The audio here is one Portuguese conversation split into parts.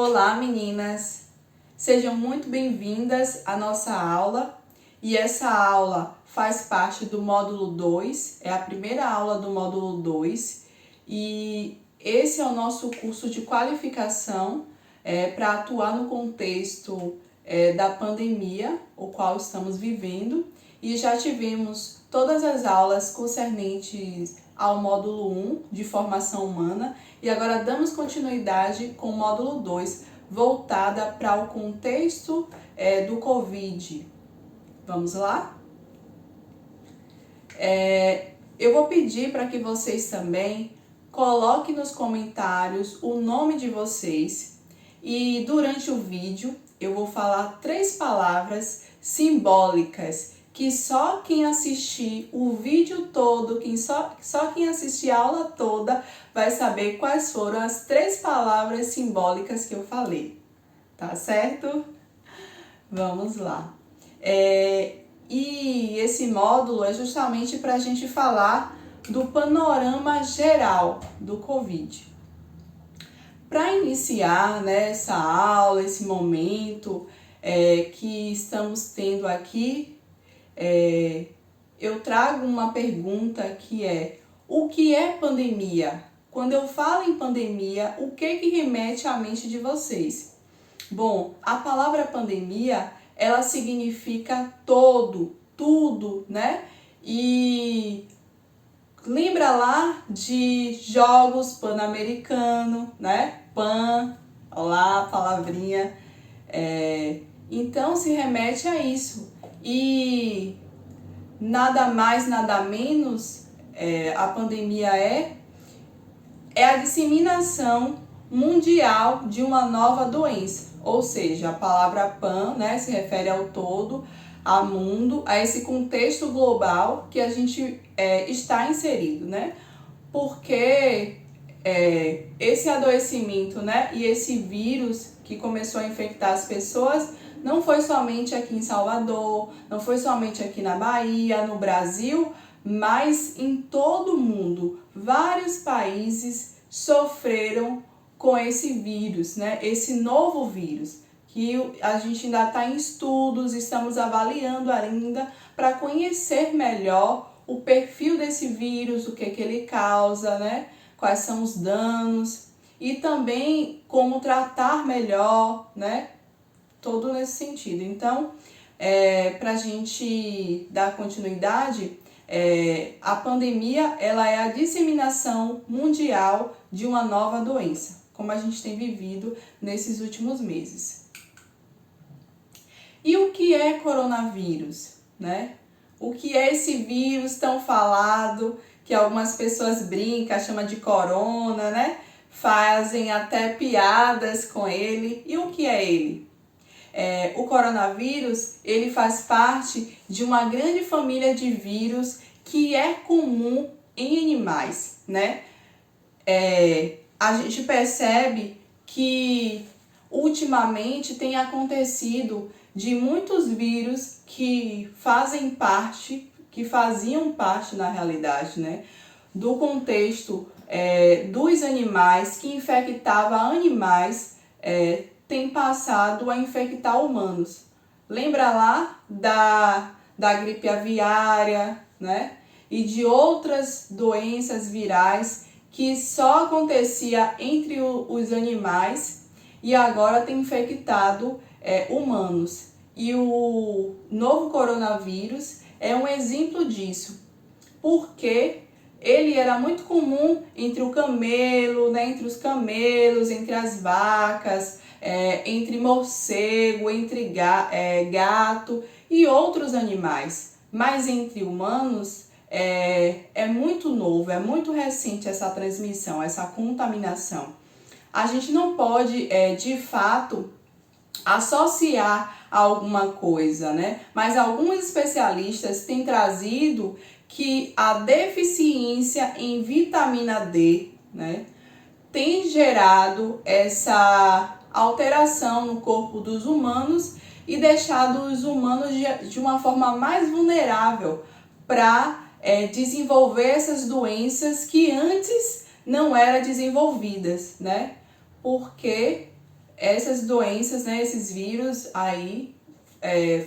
Olá, meninas! Sejam muito bem-vindas à nossa aula. E essa aula faz parte do módulo 2, é a primeira aula do módulo 2. E esse é o nosso curso de qualificação para atuar no contexto da pandemia, o qual estamos vivendo. E já tivemos todas as aulas concernentes ao módulo 1 de formação humana e agora damos continuidade com o módulo 2, voltada para o contexto do Covid. Vamos lá? Eu vou pedir para que vocês também coloquem nos comentários o nome de vocês e durante o vídeo eu vou falar 3 palavras simbólicas que só quem assistir o vídeo todo, só quem assistir a aula toda vai saber quais foram as 3 palavras simbólicas que eu falei, tá certo? Vamos lá. E esse módulo é justamente para a gente falar do panorama geral do Covid. Para iniciar essa aula, esse momento que estamos tendo aqui, eu trago uma pergunta que é: o que é pandemia? Quando eu falo em pandemia, o que remete à mente de vocês? Bom, a palavra pandemia, ela significa todo, tudo, né? E lembra lá de Jogos Pan-Americano, né? Pan, olá, palavrinha. Então se remete a isso. E nada mais, nada menos, a pandemia é a disseminação mundial de uma nova doença. Ou seja, a palavra pan, se refere ao todo, ao mundo, a esse contexto global que a gente está inserido, né? Porque esse adoecimento, e esse vírus que começou a infectar as pessoas não foi somente aqui em Salvador, não foi somente aqui na Bahia, no Brasil, mas em todo o mundo. Vários países sofreram com esse vírus, esse novo vírus, que a gente ainda está em estudos, estamos avaliando ainda para conhecer melhor o perfil desse vírus, o que ele causa, quais são os danos e também como tratar melhor, todo nesse sentido. Então, para a gente dar continuidade, a pandemia ela é a disseminação mundial de uma nova doença, como a gente tem vivido nesses últimos meses. E o que é coronavírus, O que é esse vírus tão falado, que algumas pessoas brincam, chamam de corona, Fazem até piadas com ele. E o que é ele? O coronavírus, ele faz parte de uma grande família de vírus que é comum em animais, A gente percebe que ultimamente tem acontecido de muitos vírus que faziam parte na realidade, do contexto dos animais, que infectava animais, tem passado a infectar humanos. Lembra lá da gripe aviária, E de outras doenças virais que só acontecia entre os animais e agora tem infectado humanos. E o novo coronavírus é um exemplo disso, porque ele era muito comum entre o camelo, entre os camelos, entre as vacas, entre morcego, entre gato e outros animais. Mas entre humanos é muito novo, é muito recente essa transmissão, essa contaminação. A gente não pode, de fato, associar a alguma coisa, Mas alguns especialistas têm trazido que a deficiência em vitamina D, tem gerado essa alteração no corpo dos humanos e deixado os humanos de uma forma mais vulnerável para desenvolver essas doenças que antes não eram desenvolvidas, Porque essas doenças, né, esses vírus aí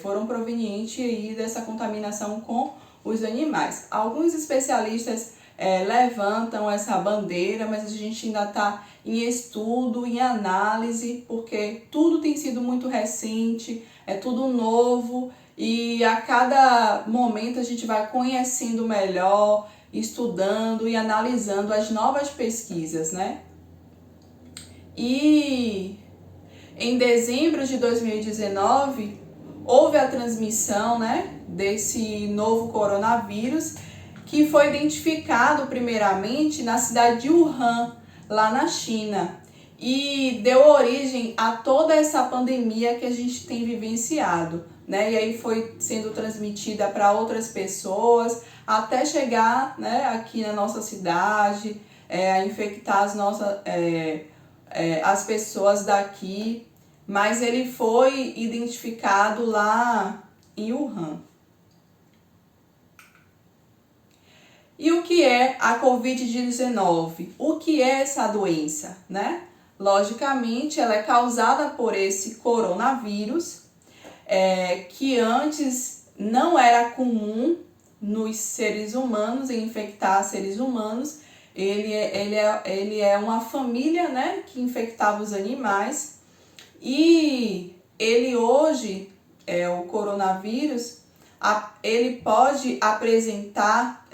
foram provenientes aí dessa contaminação com os animais. Alguns especialistas levantam essa bandeira, mas a gente ainda está em estudo, em análise, porque tudo tem sido muito recente, é tudo novo e a cada momento a gente vai conhecendo melhor, estudando e analisando as novas pesquisas, né? E em dezembro de 2019, houve a transmissão, né, desse novo coronavírus, que foi identificado primeiramente na cidade de Wuhan, lá na China, e deu origem a toda essa pandemia que a gente tem vivenciado, né? E aí foi sendo transmitida para outras pessoas, até chegar, né, aqui na nossa cidade, a infectar as pessoas daqui, mas ele foi identificado lá em Wuhan. E o que é a Covid-19? O que é essa doença, né? Logicamente, ela é causada por esse coronavírus, que antes não era comum nos seres humanos, em infectar seres humanos. Ele é uma família, né, que infectava os animais. E ele hoje, o coronavírus, ele pode apresentar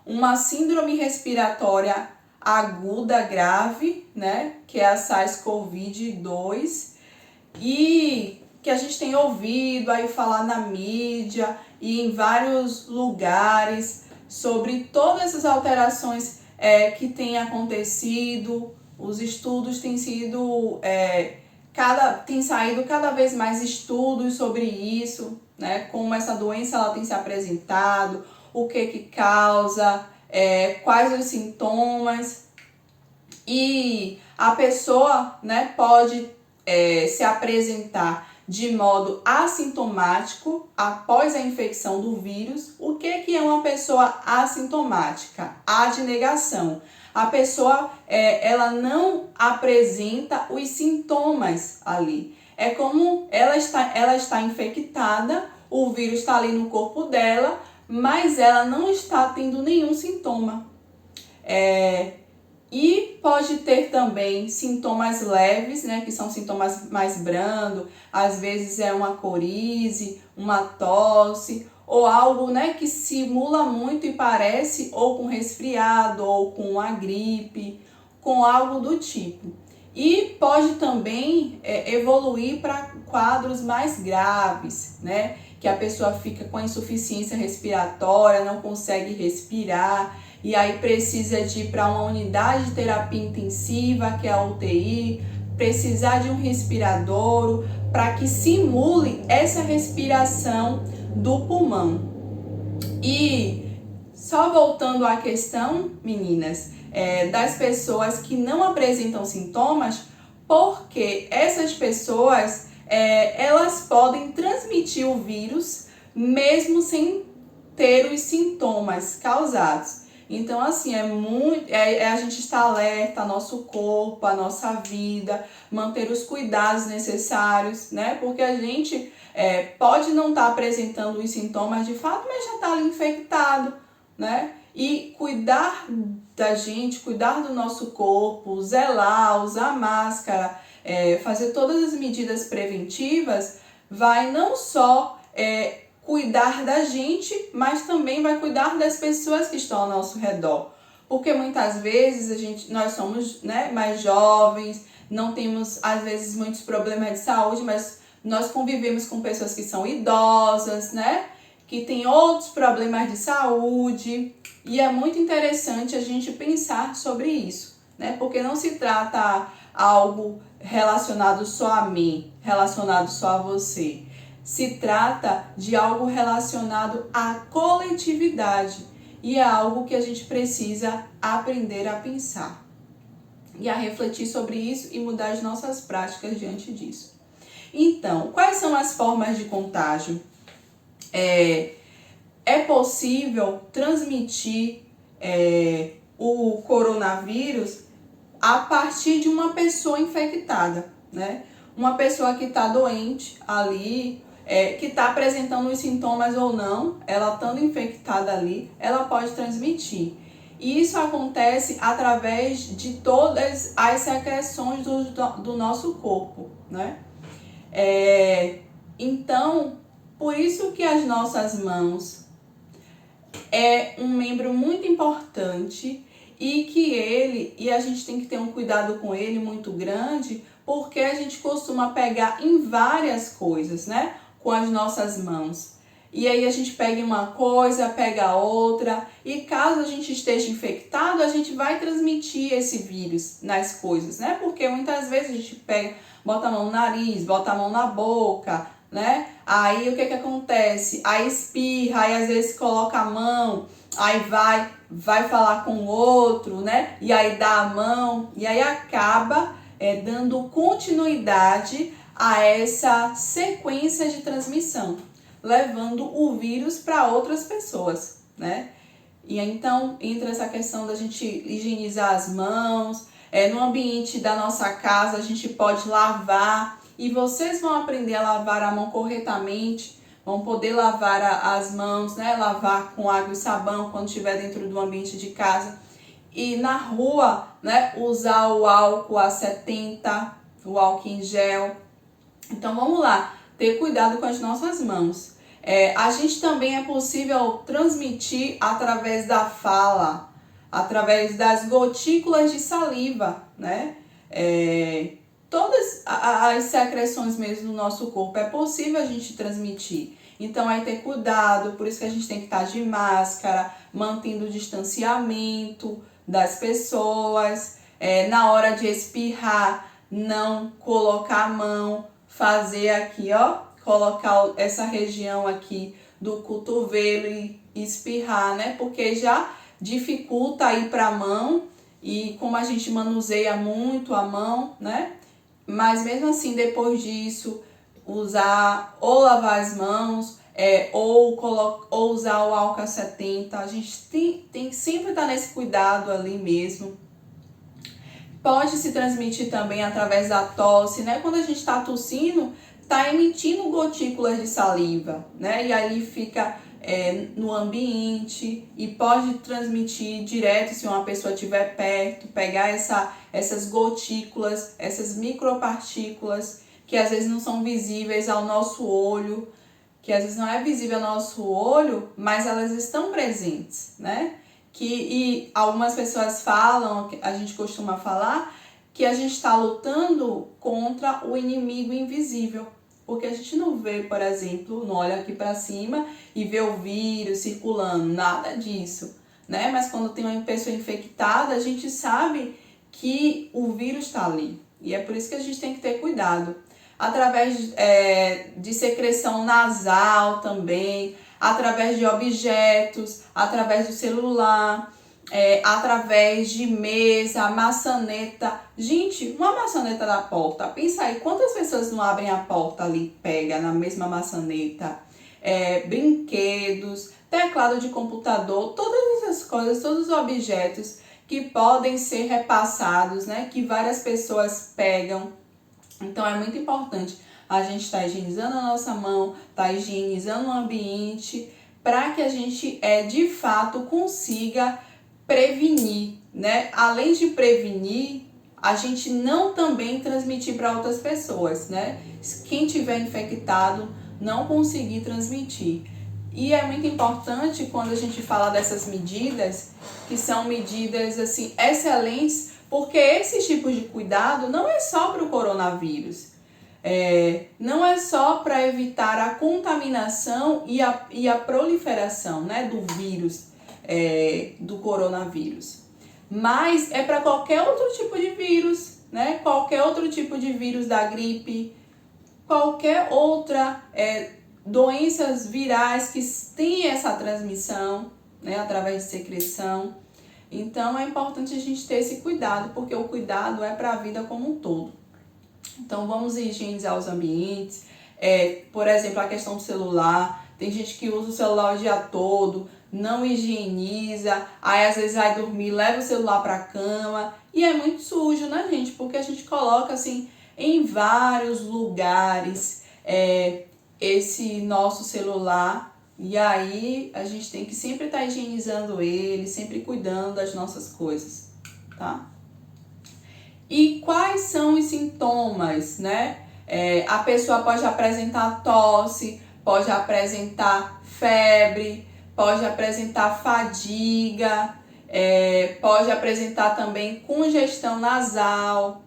uma síndrome respiratória aguda grave, né, que é a SARS-CoV-2, e que a gente tem ouvido aí falar na mídia e em vários lugares sobre todas essas alterações que têm acontecido. Os estudos têm sido tem saído cada vez mais estudos sobre isso, né? Como essa doença ela tem se apresentado, o que causa, quais os sintomas. E a pessoa, né, pode se apresentar de modo assintomático após a infecção do vírus. O que é uma pessoa assintomática? A de negação. A pessoa ela não apresenta os sintomas ali. É como ela está infectada, o vírus está ali no corpo dela, mas ela não está tendo nenhum sintoma. E pode ter também sintomas leves, né, que são sintomas mais brandos, às vezes é uma coriza, uma tosse, ou algo, né, que simula muito e parece ou com resfriado, ou com uma gripe, com algo do tipo. E pode também evoluir para quadros mais graves, né, que a pessoa fica com insuficiência respiratória, não consegue respirar, e aí precisa de ir para uma unidade de terapia intensiva, que é a UTI, precisar de um respirador para que simule essa respiração do pulmão. E só voltando à questão, meninas, das pessoas que não apresentam sintomas, porque essas pessoas elas podem transmitir o vírus mesmo sem ter os sintomas causados. Então, assim, a gente estar alerta, nosso corpo, a nossa vida, manter os cuidados necessários, né? Porque a gente pode não estar apresentando os sintomas de fato, mas já está ali infectado, né? E cuidar da gente, cuidar do nosso corpo, zelar, usar máscara, fazer todas as medidas preventivas, vai não só cuidar da gente, mas também vai cuidar das pessoas que estão ao nosso redor. Porque muitas vezes nós somos, né, mais jovens, não temos às vezes muitos problemas de saúde, mas nós convivemos com pessoas que são idosas, né, que têm outros problemas de saúde, e é muito interessante a gente pensar sobre isso, né, porque não se trata algo relacionado só a mim, relacionado só a você. Se trata de algo relacionado à coletividade e é algo que a gente precisa aprender a pensar e a refletir sobre isso e mudar as nossas práticas diante disso. Então, quais são as formas de contágio? É possível transmitir o coronavírus a partir de uma pessoa infectada, né? Uma pessoa que está doente ali, que está apresentando os sintomas ou não, ela estando infectada ali, ela pode transmitir. E isso acontece através de todas as secreções do nosso corpo, né? Então, por isso que as nossas mãos é um membro muito importante e a gente tem que ter um cuidado com ele muito grande, porque a gente costuma pegar em várias coisas, né? Com as nossas mãos. E aí a gente pega uma coisa, pega outra, e caso a gente esteja infectado, a gente vai transmitir esse vírus nas coisas, né? Porque muitas vezes a gente pega, bota a mão no nariz, bota a mão na boca, né? Aí o que acontece? Aí espirra, aí às vezes coloca a mão, aí vai falar com o outro, né? E aí dá a mão, e aí acaba dando continuidade a essa sequência de transmissão, levando o vírus para outras pessoas, né? E então entra essa questão da gente higienizar as mãos, no ambiente da nossa casa a gente pode lavar, e vocês vão aprender a lavar a mão corretamente, vão poder lavar as mãos, né? Lavar com água e sabão quando estiver dentro do ambiente de casa. E na rua, né? Usar o álcool A70, o álcool em gel. Então vamos lá, ter cuidado com as nossas mãos. A gente também é possível transmitir através da fala, através das gotículas de saliva, né? Todas as secreções mesmo do nosso corpo é possível a gente transmitir. Então, aí ter cuidado, por isso que a gente tem que estar de máscara, mantendo o distanciamento das pessoas. Na hora de espirrar, não colocar a mão, fazer aqui, ó, colocar essa região aqui do cotovelo e espirrar, né? Porque já dificulta ir para a mão, e como a gente manuseia muito a mão, né? Mas mesmo assim, depois disso, usar ou lavar as mãos, ou usar o álcool 70. A gente tem que sempre estar nesse cuidado ali mesmo. Pode se transmitir também através da tosse, né? Quando a gente está tossindo, está emitindo gotículas de saliva, né? E ali fica no ambiente, e pode transmitir direto se uma pessoa estiver perto, pegar essas gotículas, essas micropartículas que às vezes não são visíveis ao nosso olho, que às vezes não é visível ao nosso olho, mas elas estão presentes, né? E algumas pessoas falam, a gente costuma falar, que a gente está lutando contra o inimigo invisível. Porque a gente não vê, por exemplo, não olha aqui para cima e vê o vírus circulando, nada disso, né? Mas quando tem uma pessoa infectada, a gente sabe que o vírus está ali. E é por isso que a gente tem que ter cuidado. Através de secreção nasal também, através de objetos, através do celular, através de mesa, maçaneta. Gente, uma maçaneta da porta, pensa aí, quantas pessoas não abrem a porta ali, pega na mesma maçaneta? Brinquedos, teclado de computador, todas essas coisas, todos os objetos que podem ser repassados, né? Que várias pessoas pegam. Então é muito importante a gente estar higienizando a nossa mão, estar higienizando o ambiente, para que a gente de fato consiga prevenir, né? Além de prevenir, a gente não também transmitir para outras pessoas, né? Quem tiver infectado não conseguir transmitir. E é muito importante quando a gente fala dessas medidas, que são medidas assim excelentes, porque esses tipos de cuidado não é só para o coronavírus. Não é só para evitar a contaminação e a proliferação, né, do vírus, do coronavírus. Mas é para qualquer outro tipo de vírus, né? Qualquer outro tipo de vírus da gripe, qualquer outra doenças virais que têm essa transmissão, né, através de secreção. Então é importante a gente ter esse cuidado, porque o cuidado é para a vida como um todo. Então vamos higienizar os ambientes, por exemplo, a questão do celular. Tem gente que usa o celular o dia todo, não higieniza, aí às vezes vai dormir, leva o celular para a cama, e é muito sujo, né, gente? Porque a gente coloca assim, em vários lugares esse nosso celular. E aí a gente tem que sempre estar higienizando ele, sempre cuidando das nossas coisas, tá? E quais são os sintomas, né? A pessoa pode apresentar tosse, pode apresentar febre, pode apresentar fadiga, pode apresentar também congestão nasal,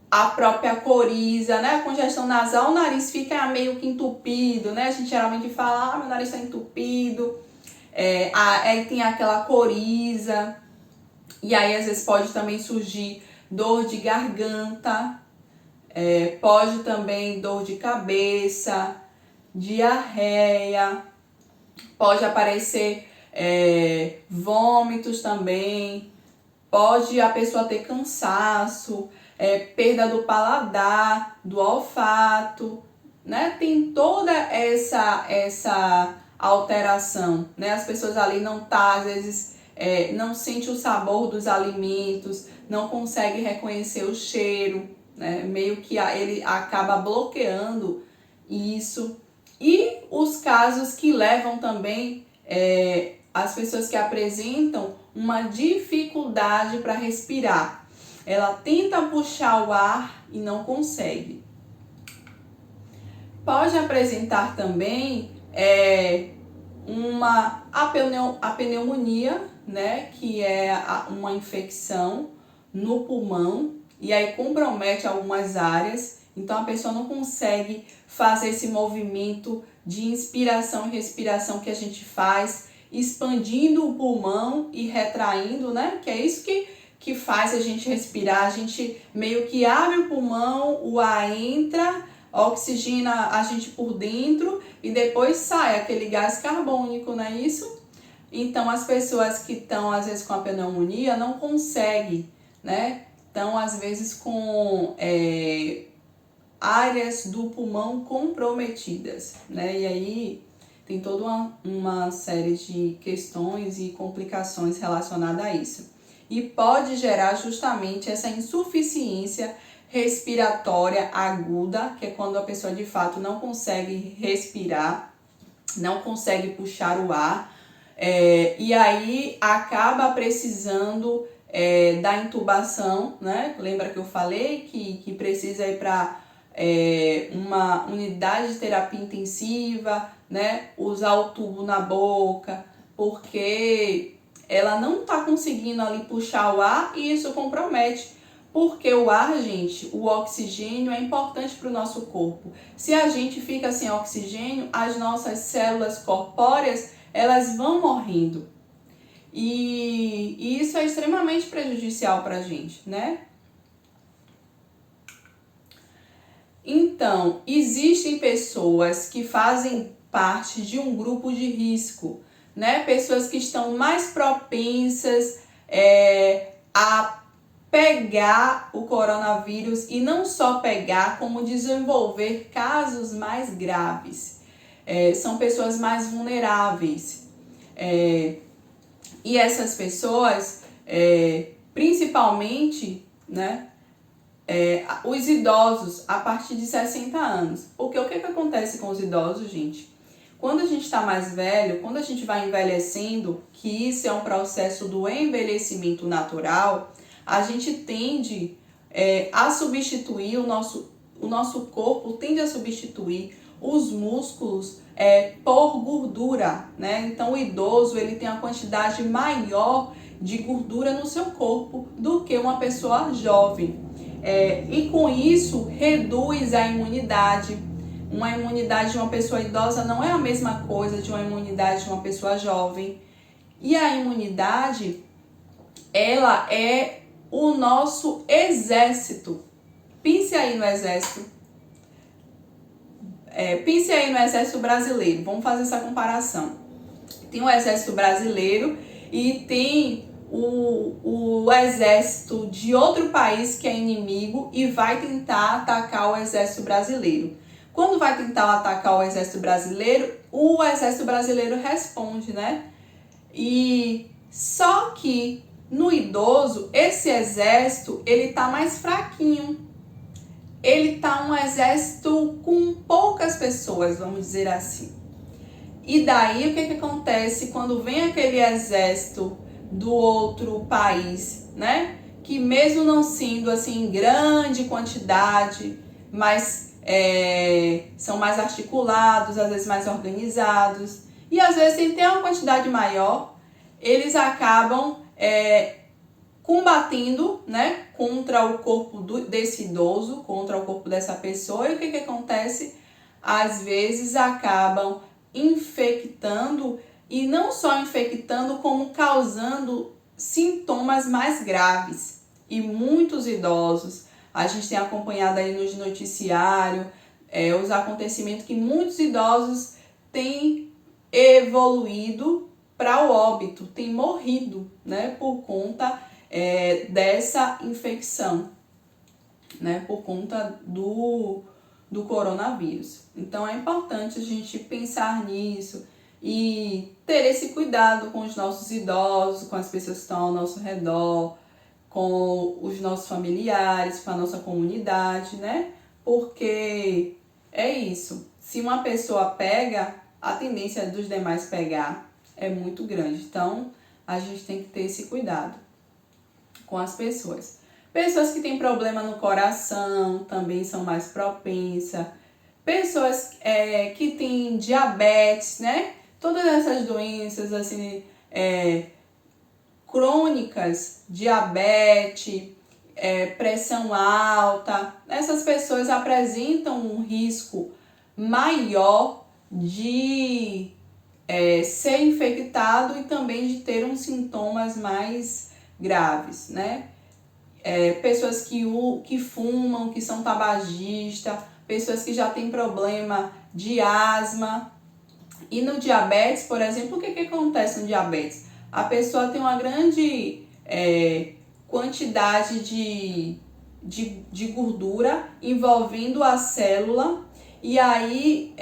a própria coriza, né? A congestão nasal, o nariz fica meio que entupido, né? A gente geralmente fala, meu nariz está entupido. Aí tem aquela coriza. E aí, às vezes, pode também surgir dor de garganta. Pode também dor de cabeça, diarreia. Pode aparecer vômitos também. Pode a pessoa ter cansaço, perda do paladar, do olfato, né? Tem toda essa alteração, né? As pessoas ali não às vezes não sente o sabor dos alimentos, não consegue reconhecer o cheiro, né? Meio que ele acaba bloqueando isso. E os casos que levam também as pessoas que apresentam uma dificuldade para respirar. Ela tenta puxar o ar e não consegue. Pode apresentar também a pneumonia, né, que é uma infecção no pulmão e aí compromete algumas áreas. Então a pessoa não consegue fazer esse movimento de inspiração e respiração que a gente faz, expandindo o pulmão e retraindo, né? Que é isso que faz a gente respirar. A gente meio que abre o pulmão, o ar entra, oxigena a gente por dentro e depois sai aquele gás carbônico, não é isso? Então as pessoas que estão às vezes com a pneumonia não conseguem, né? Estão às vezes com áreas do pulmão comprometidas, né? E aí tem toda uma série de questões e complicações relacionadas a isso. E pode gerar justamente essa insuficiência respiratória aguda, que é quando a pessoa de fato não consegue respirar, não consegue puxar o ar, e aí acaba precisando da intubação, né? Lembra que eu falei que precisa ir para uma unidade de terapia intensiva, né? Usar o tubo na boca, porque ela não está conseguindo ali puxar o ar e isso compromete. Porque o ar, gente, o oxigênio é importante para o nosso corpo. Se a gente fica sem oxigênio, as nossas células corpóreas, elas vão morrendo. E isso é extremamente prejudicial para a gente, né? Então, existem pessoas que fazem parte de um grupo de risco, né? Pessoas que estão mais propensas a pegar o coronavírus e não só pegar, como desenvolver casos mais graves. São pessoas mais vulneráveis. E essas pessoas, principalmente, né? Os idosos a partir de 60 anos. Porque o que acontece com os idosos, gente? Quando a gente está mais velho, quando a gente vai envelhecendo, que isso é um processo do envelhecimento natural, a gente tende a substituir, o nosso corpo tende a substituir os músculos por gordura, né? Então o idoso ele tem uma quantidade maior de gordura no seu corpo do que uma pessoa jovem. E com isso reduz a imunidade. Uma imunidade de uma pessoa idosa não é a mesma coisa de uma imunidade de uma pessoa jovem. E a imunidade, ela é o nosso exército. Pense aí no exército. Pense aí no exército brasileiro. Vamos fazer essa comparação. Tem o exército brasileiro e tem o exército de outro país que é inimigo e vai tentar atacar o exército brasileiro. Quando vai tentar atacar o exército brasileiro responde, né? E só que no idoso, esse exército, ele tá mais fraquinho. ele tá um exército com poucas pessoas, vamos dizer assim. E daí o que acontece quando vem aquele exército do outro país, né? Que mesmo não sendo assim em grande quantidade, mas são mais articulados, às vezes mais organizados, e às vezes sem ter uma quantidade maior, eles acabam combatendo, né, contra o corpo desse idoso, contra o corpo dessa pessoa. E o que acontece? Às vezes acabam infectando, e não só infectando, como causando sintomas mais graves. E muitos idosos, a gente tem acompanhado aí no noticiário os acontecimentos que muitos idosos têm evoluído para o óbito, têm morrido, né, por conta dessa infecção, né, por conta do coronavírus. Então é importante a gente pensar nisso e ter esse cuidado com os nossos idosos, com as pessoas que estão ao nosso redor, com os nossos familiares, com a nossa comunidade, né? Porque é isso. Se uma pessoa pega, a tendência dos demais pegar é muito grande. Então a gente tem que ter esse cuidado com as pessoas. Pessoas que têm problema no coração também são mais propensas. Pessoas que têm diabetes, né? Todas essas doenças assim, crônicas, diabetes, pressão alta, essas pessoas apresentam um risco maior de ser infectado e também de ter uns sintomas mais graves, né? Pessoas que fumam, que são tabagistas, pessoas que já têm problema de asma. E no diabetes, por exemplo, o que acontece no diabetes? A pessoa tem uma grande quantidade de gordura envolvendo a célula, e aí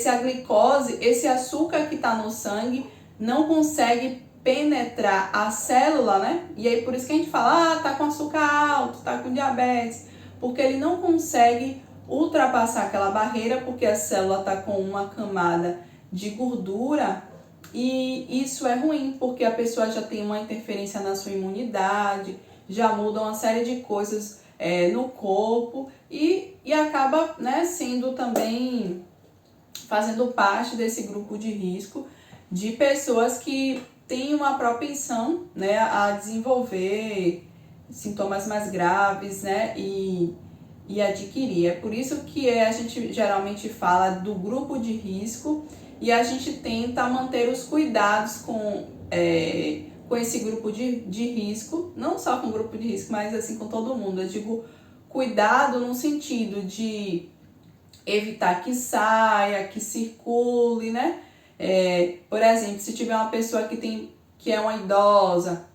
a glicose, esse açúcar que está no sangue, não consegue penetrar a célula, né? E aí por isso que a gente fala, tá com açúcar alto, tá com diabetes, porque ele não consegue ultrapassar aquela barreira, porque a célula tá com uma camada de gordura, e isso é ruim, porque a pessoa já tem uma interferência na sua imunidade, já muda uma série de coisas no corpo, e acaba, né, sendo também fazendo parte desse grupo de risco de pessoas que têm uma propensão, né, a desenvolver sintomas mais graves, né, e adquirir. É por isso que a gente geralmente fala do grupo de risco, e a gente tenta manter os cuidados com esse grupo de risco, não só com o grupo de risco, mas assim com todo mundo. Eu digo cuidado no sentido de evitar que saia, que circule, né? Por exemplo, se tiver uma pessoa que é uma idosa,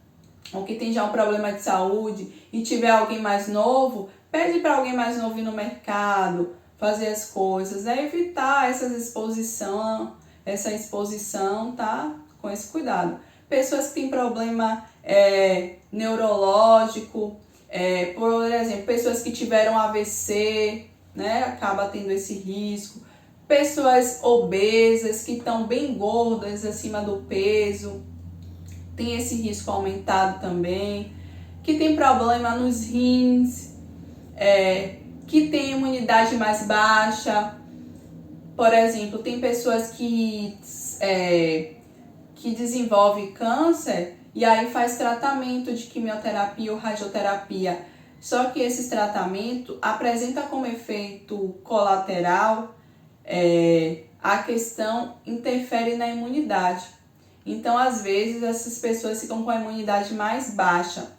ou que tem já um problema de saúde, e tiver alguém mais novo, pede para alguém mais novo ir no mercado, fazer as coisas, né? Evitar essa exposição, tá? Com esse cuidado. Pessoas que têm problema neurológico, por exemplo, pessoas que tiveram AVC, né? Acaba tendo esse risco. Pessoas obesas, que estão bem gordas, acima do peso, tem esse risco aumentado também. Que tem problema nos rins, que tem imunidade mais baixa. Por exemplo, tem pessoas que desenvolvem câncer e aí faz tratamento de quimioterapia ou radioterapia. Só que esse tratamento apresenta como efeito colateral a questão interfere na imunidade. Então, às vezes, essas pessoas ficam com a imunidade mais baixa.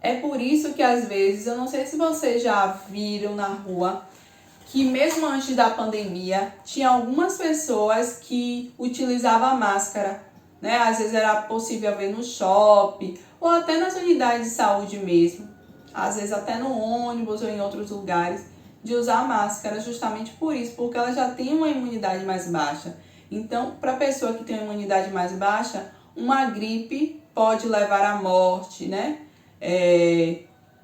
É por isso que, às vezes, eu não sei se vocês já viram na rua, que mesmo antes da pandemia, tinha algumas pessoas que utilizavam máscara, né? Às vezes era possível ver no shopping, ou até nas unidades de saúde mesmo. Às vezes até no ônibus ou em outros lugares, de usar máscara, justamente por isso, porque ela já tem uma imunidade mais baixa. Então, para a pessoa que tem uma imunidade mais baixa, uma gripe pode levar à morte, né?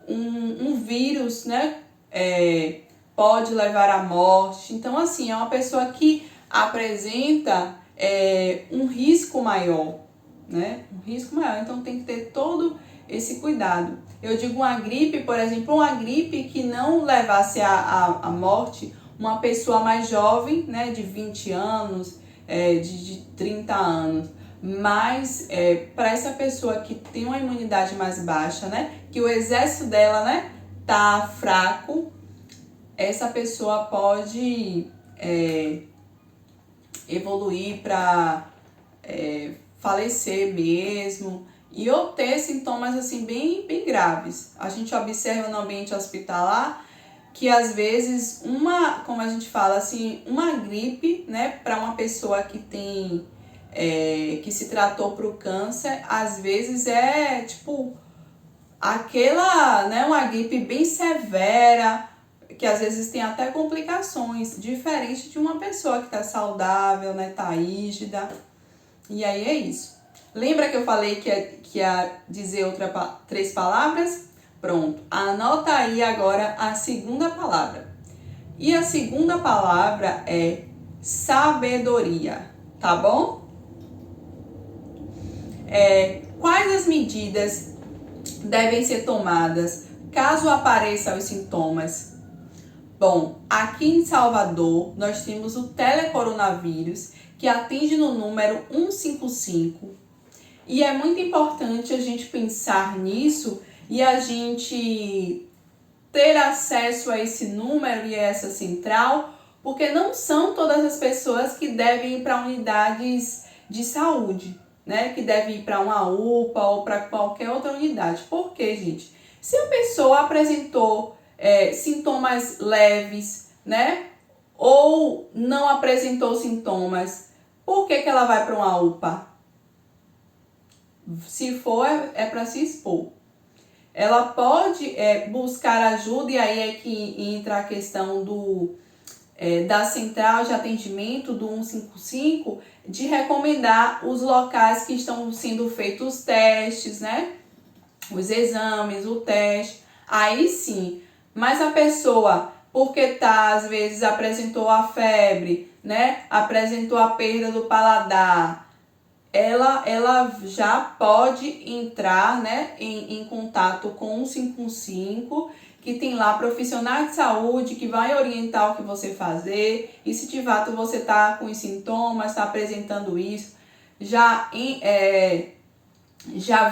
um vírus, né? Pode levar à morte. Então, assim, é uma pessoa que apresenta um risco maior, né? Um risco maior. Então, tem que ter todo esse cuidado. Eu digo uma gripe, por exemplo, uma gripe que não levasse à morte uma pessoa mais jovem, né? De 20 anos, de 30 anos. Mas para essa pessoa que tem uma imunidade mais baixa, né? Que o exército dela, né? Tá fraco, essa pessoa pode evoluir para falecer mesmo e ou ter sintomas assim bem graves. A gente observa no ambiente hospitalar que às vezes como a gente fala assim, uma gripe, né, para uma pessoa que tem que se tratou para o câncer, às vezes é tipo aquela, né, uma gripe bem severa, que às vezes tem até complicações, diferente de uma pessoa que está saudável, né, tá rígida. E aí é isso. Lembra que eu falei que ia dizer 3 palavras? Pronto, anota aí agora a segunda palavra. E a segunda palavra é sabedoria, tá bom? Quais as medidas devem ser tomadas caso apareçam os sintomas? Bom, aqui em Salvador nós temos o telecoronavírus que atende no número 155 e é muito importante a gente pensar nisso e a gente ter acesso a esse número e a essa central, porque não são todas as pessoas que devem ir para unidades de saúde, né? Que devem ir para uma UPA ou para qualquer outra unidade. Por quê, gente? Se a pessoa apresentou sintomas leves, né? Ou não apresentou sintomas, por que ela vai para uma UPA? Se for, é para se expor. Ela pode buscar ajuda, e aí é que entra a questão da central de atendimento do 155, de recomendar os locais que estão sendo feitos os testes, né? Os exames, o teste. Aí sim, mas a pessoa, porque às vezes apresentou a febre, né? Apresentou a perda do paladar, ela já pode entrar, né, em contato com o 155, que tem lá profissionais de saúde que vai orientar o que você fazer. E se de fato você está com os sintomas, está apresentando isso, já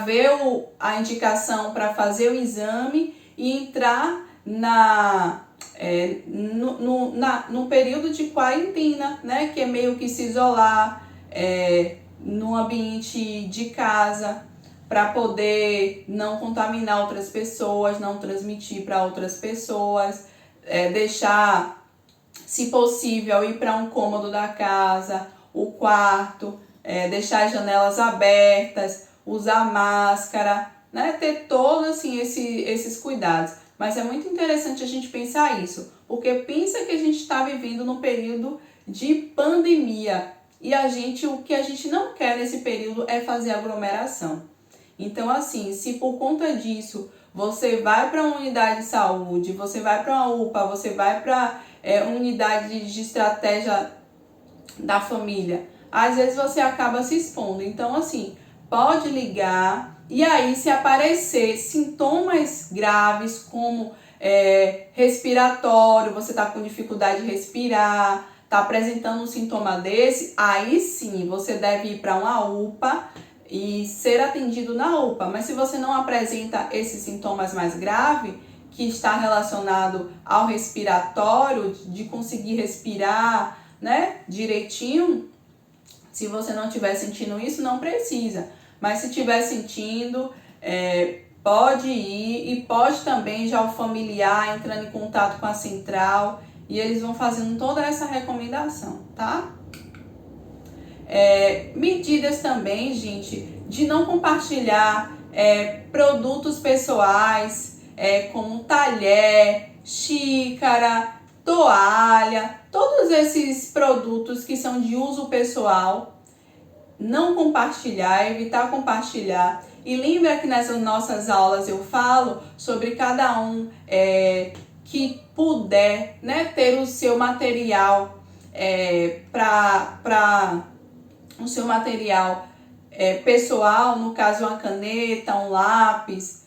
vê a indicação para fazer o exame e entrar no período de quarentena, né, que é meio que se isolar no ambiente de casa, para poder não contaminar outras pessoas, não transmitir para outras pessoas, deixar, se possível, ir para um cômodo da casa, o quarto, deixar as janelas abertas, usar máscara, né? Ter todos assim, esses cuidados. Mas é muito interessante a gente pensar isso, porque pensa que a gente está vivendo num período de pandemia e o que a gente não quer nesse período é fazer aglomeração. Então, assim, se por conta disso você vai para uma unidade de saúde, você vai para uma UPA, você vai para unidade de estratégia da família, às vezes você acaba se expondo. Então, assim, pode ligar e aí se aparecer sintomas graves como respiratório, você está com dificuldade de respirar, está apresentando um sintoma desse, aí sim você deve ir para uma UPA e ser atendido na UPA. Mas se você não apresenta esses sintomas mais graves, que está relacionado ao respiratório, de conseguir respirar, né, direitinho, se você não estiver sentindo isso, não precisa. Mas se estiver sentindo, pode ir, e pode também já o familiar entrando em contato com a central e eles vão fazendo toda essa recomendação, tá? Medidas também, gente, de não compartilhar produtos pessoais, como talher, xícara, toalha, todos esses produtos que são de uso pessoal, não compartilhar, evitar compartilhar. E lembra que nas nossas aulas eu falo sobre cada um que puder, né, ter o seu material o seu material pessoal, no caso uma caneta, um lápis,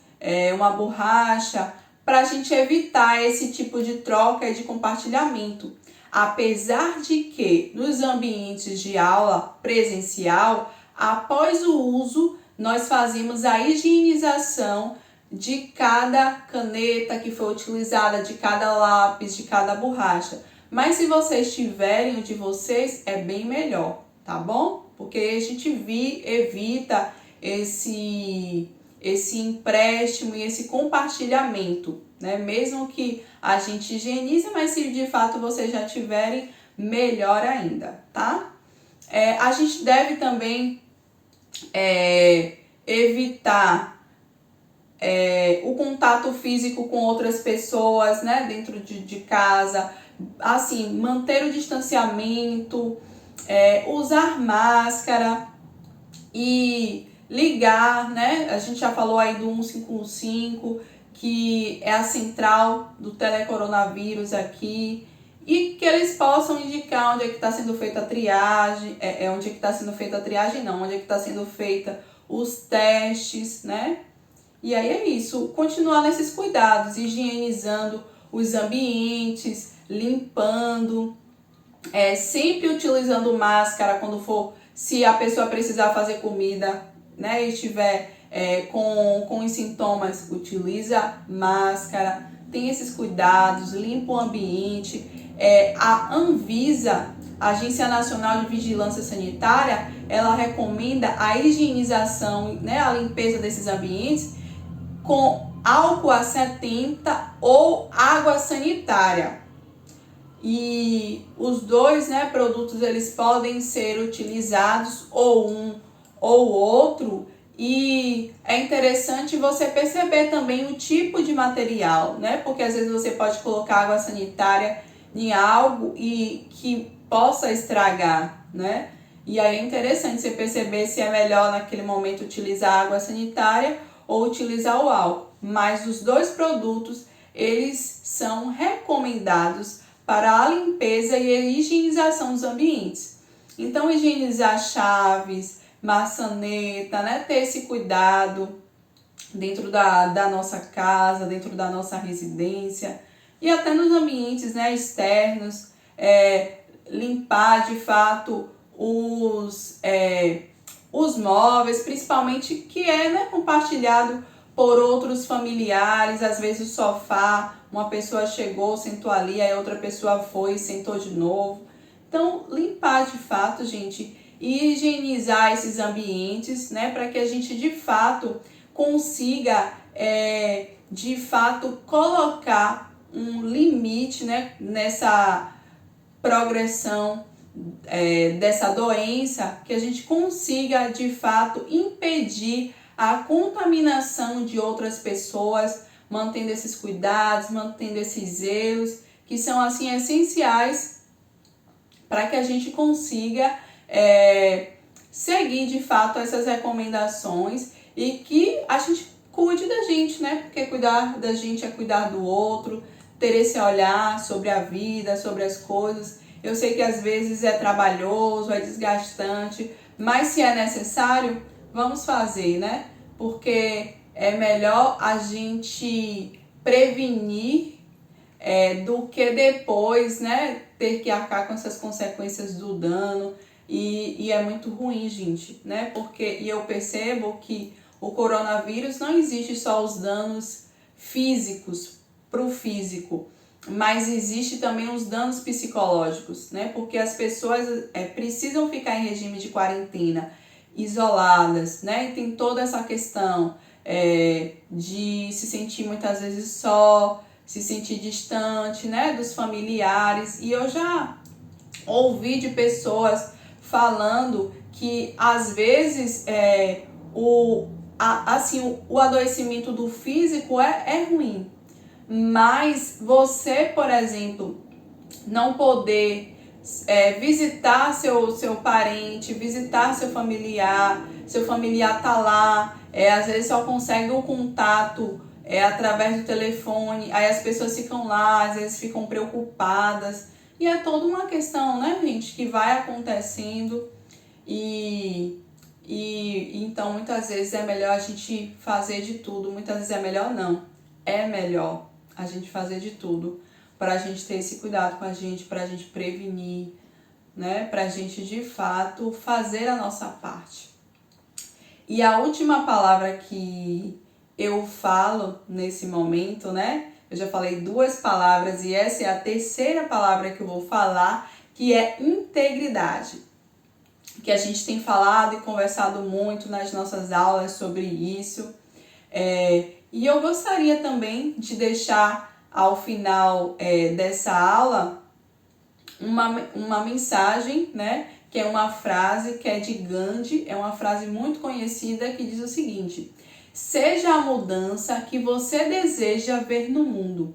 uma borracha, para a gente evitar esse tipo de troca e de compartilhamento. Apesar de que nos ambientes de aula presencial, após o uso, nós fazemos a higienização de cada caneta que foi utilizada, de cada lápis, de cada borracha. Mas se vocês tiverem o de vocês, é bem melhor, tá bom? Porque a gente evita esse empréstimo e esse compartilhamento, né? Mesmo que a gente higienize, mas se de fato vocês já tiverem, melhor ainda, tá? A gente deve também evitar o contato físico com outras pessoas, né, dentro de casa, assim, manter o distanciamento, usar máscara e ligar, né, a gente já falou aí do 155, que é a central do telecoronavírus aqui, e que eles possam indicar onde é que está sendo feita a triagem, onde é que está sendo feita a triagem não, onde é que está sendo feita os testes, né? E aí é isso, continuar nesses cuidados, higienizando os ambientes, limpando, sempre utilizando máscara quando for, se a pessoa precisar fazer comida, né, e estiver com os sintomas, utiliza máscara, tem esses cuidados, limpa o ambiente. A Anvisa, Agência Nacional de Vigilância Sanitária, ela recomenda a higienização, né, a limpeza desses ambientes com álcool a 70 ou água sanitária. E os dois, né, produtos, eles podem ser utilizados ou um ou outro, e é interessante você perceber também o tipo de material, né? Porque às vezes você pode colocar água sanitária em algo e que possa estragar, né? E aí é interessante você perceber se é melhor naquele momento utilizar a água sanitária ou utilizar o álcool. Mas os dois produtos, eles são recomendados para a limpeza e a higienização dos ambientes. Então, higienizar chaves, maçaneta, né? Ter esse cuidado dentro da nossa casa, dentro da nossa residência e até nos ambientes, né, externos, limpar de fato os móveis, principalmente que né, compartilhado por outros familiares, às vezes o sofá, uma pessoa chegou, sentou ali, aí outra pessoa foi e sentou de novo. Então, limpar de fato, gente, e higienizar esses ambientes, né, para que a gente de fato consiga, de fato, colocar um limite, né, nessa progressão dessa doença, que a gente consiga de fato impedir a contaminação de outras pessoas, mantendo esses cuidados, mantendo esses zelos, que são assim essenciais para que a gente consiga seguir de fato essas recomendações e que a gente cuide da gente, né? Porque cuidar da gente é cuidar do outro, ter esse olhar sobre a vida, sobre as coisas. Eu sei que às vezes é trabalhoso, é desgastante, mas se é necessário, vamos fazer, né? Porque é melhor a gente prevenir do que depois, né, ter que arcar com essas consequências do dano. E é muito ruim, gente, né? Porque eu percebo que o coronavírus não existe só os danos físicos para o físico, mas existe também os danos psicológicos, né? Porque as pessoas precisam ficar em regime de quarentena, isoladas, né? E tem toda essa questão de se sentir muitas vezes só, se sentir distante, né? Dos familiares. E eu já ouvi de pessoas falando que às vezes o adoecimento do físico é ruim, mas você, por exemplo, não poder visitar seu parente, visitar seu familiar tá lá às vezes só consegue o contato através do telefone, aí as pessoas ficam lá, às vezes ficam preocupadas, e é toda uma questão, né, gente, que vai acontecendo, e então muitas vezes é melhor a gente fazer de tudo, muitas vezes é melhor não, é melhor a gente fazer de tudo para a gente ter esse cuidado com a gente, para a gente prevenir, né, para a gente de fato fazer a nossa parte. E a última palavra que eu falo nesse momento, né? Eu já falei 2 palavras e essa é a terceira palavra que eu vou falar, que é integridade. Que a gente tem falado e conversado muito nas nossas aulas sobre isso. E eu gostaria também de deixar ao final dessa aula uma mensagem, né? Que é uma frase que é de Gandhi, é uma frase muito conhecida que diz o seguinte: seja a mudança que você deseja ver no mundo.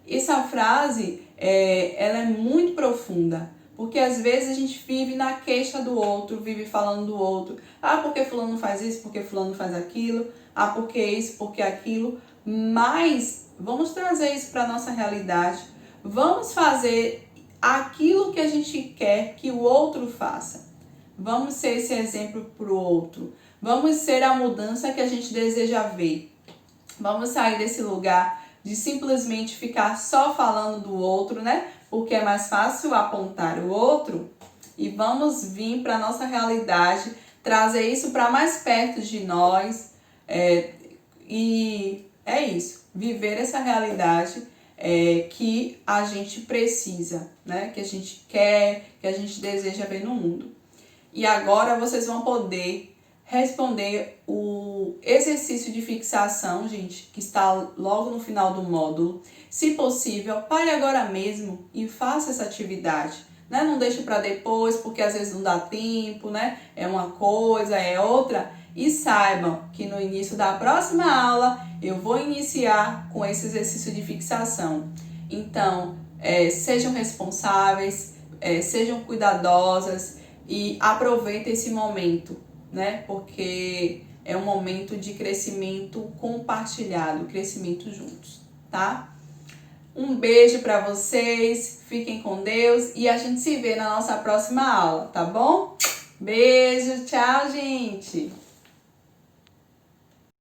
Essa frase, ela é muito profunda, porque às vezes a gente vive na queixa do outro, vive falando do outro. Ah, porque fulano faz isso, porque fulano faz aquilo. Ah, porque isso, porque aquilo. Mas vamos trazer isso para a nossa realidade. Vamos fazer aquilo que a gente quer que o outro faça. Vamos ser esse exemplo para o outro. Vamos ser a mudança que a gente deseja ver. Vamos sair desse lugar de simplesmente ficar só falando do outro, né? Porque é mais fácil apontar o outro. E vamos vir para a nossa realidade, trazer isso para mais perto de nós. E é isso, viver essa realidade que a gente precisa, né? Que a gente quer, que a gente deseja ver no mundo. E agora vocês vão poder responder o exercício de fixação, gente, que está logo no final do módulo. Se possível, pare agora mesmo e faça essa atividade, né? Não deixe para depois, porque às vezes não dá tempo, né? É uma coisa, é outra. E saibam que no início da próxima aula eu vou iniciar com esse exercício de fixação. Então, sejam responsáveis, sejam cuidadosas e aproveitem esse momento, né? Porque é um momento de crescimento compartilhado, crescimento juntos, tá? Um beijo para vocês, fiquem com Deus e a gente se vê na nossa próxima aula, tá bom? Beijo, tchau, gente!